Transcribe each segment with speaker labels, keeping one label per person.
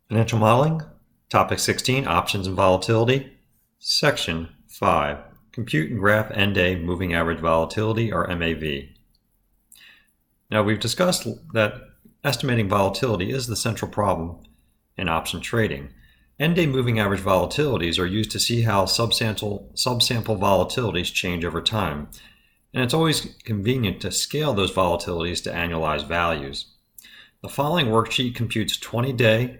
Speaker 1: Financial Modeling, Topic 16, Options and Volatility, Section 5, Compute and Graph End-Day Moving Average Volatility, or MAV. Now, we've discussed that estimating volatility is the central problem in option trading. End-day moving average volatilities are used to see how subsample volatilities change over time, and it's always convenient to scale those volatilities to annualized values. The following worksheet computes 20-day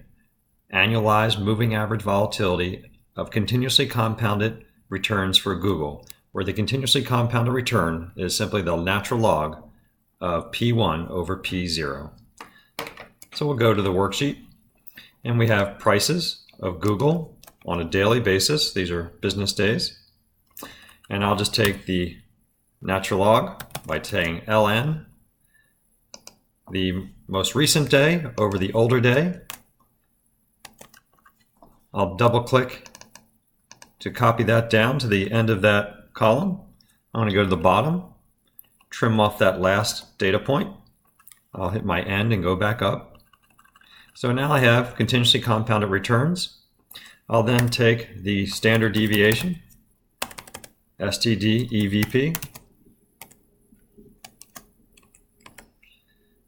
Speaker 1: annualized moving average volatility of continuously compounded returns for Google, where the continuously compounded return is simply the natural log of P1 over P0. So we'll go to the worksheet, and we have prices of Google on a daily basis. These are business days. And I'll just take the natural log by saying ln, the most recent day over the older day. I'll double click to copy that down to the end of that column. I'm going to go to the bottom, trim off that last data point. I'll hit my end and go back up. So now I have continuously compounded returns. I'll then take the standard deviation, STD EVP.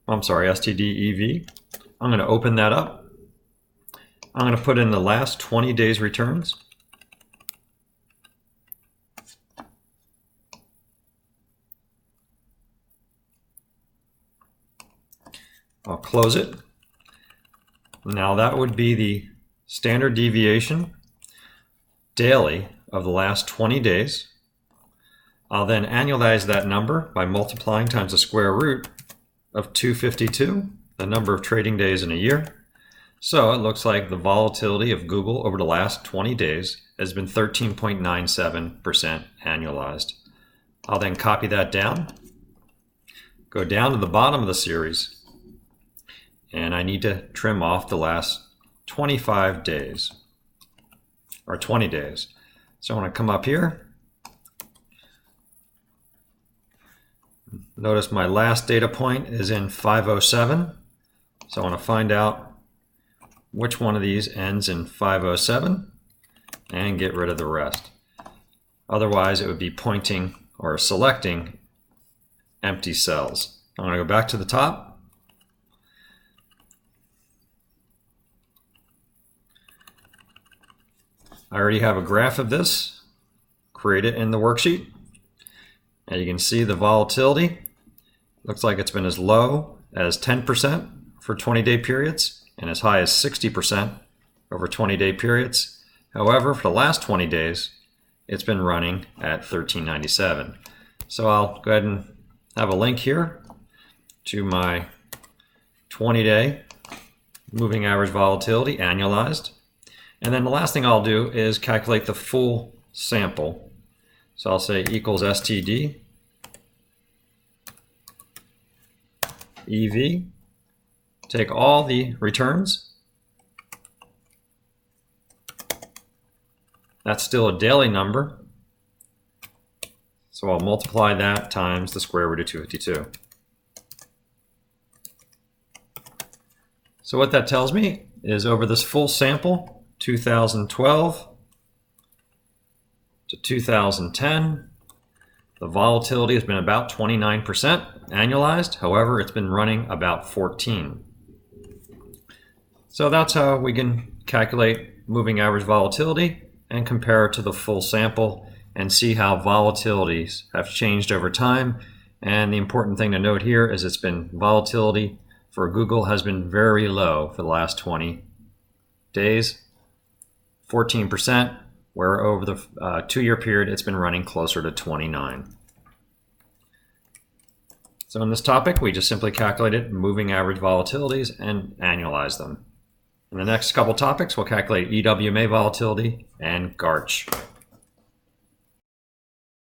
Speaker 1: STD EV. I'm going to open that up. I'm going to put in the last 20 days returns. I'll close it. Now that would be the standard deviation daily of the last 20 days. I'll then annualize that number by multiplying times the square root of 252, the number of trading days in a year. So it looks like the volatility of Google over the last 20 days has been 13.97% annualized. I'll then copy that down, go down to the bottom of the series, and I need to trim off the last 25 days, or 20 days. So I want to come up here. Notice my last data point is in 507. So I want to find out which one of these ends in 507 and get rid of the rest. Otherwise, it would be pointing or selecting empty cells. I'm going to go back to the top. I already have a graph of this, create it in the worksheet. And you can see the volatility. Looks like it's been as low as 10% for 20-day periods and as high as 60% over 20-day periods. However, for the last 20 days, it's been running at 1397. So I'll go ahead and have a link here to my 20-day moving average volatility annualized. And then the last thing I'll do is calculate the full sample. So I'll say equals STD EV. Take all the returns. That's still a daily number. So I'll multiply that times the square root of 252. So what that tells me is over this full sample, 2012 to 2010, the volatility has been about 29% annualized. However, it's been running about 14%. So that's how we can calculate moving average volatility and compare it to the full sample and see how volatilities have changed over time. And the important thing to note here is it's been volatility for Google has been very low for the last 20 days, 14%, where over the 2-year period it's been running closer to 29%. So in this topic, we just simply calculated moving average volatilities and annualized them. In the next couple topics, we'll calculate EWMA volatility and GARCH.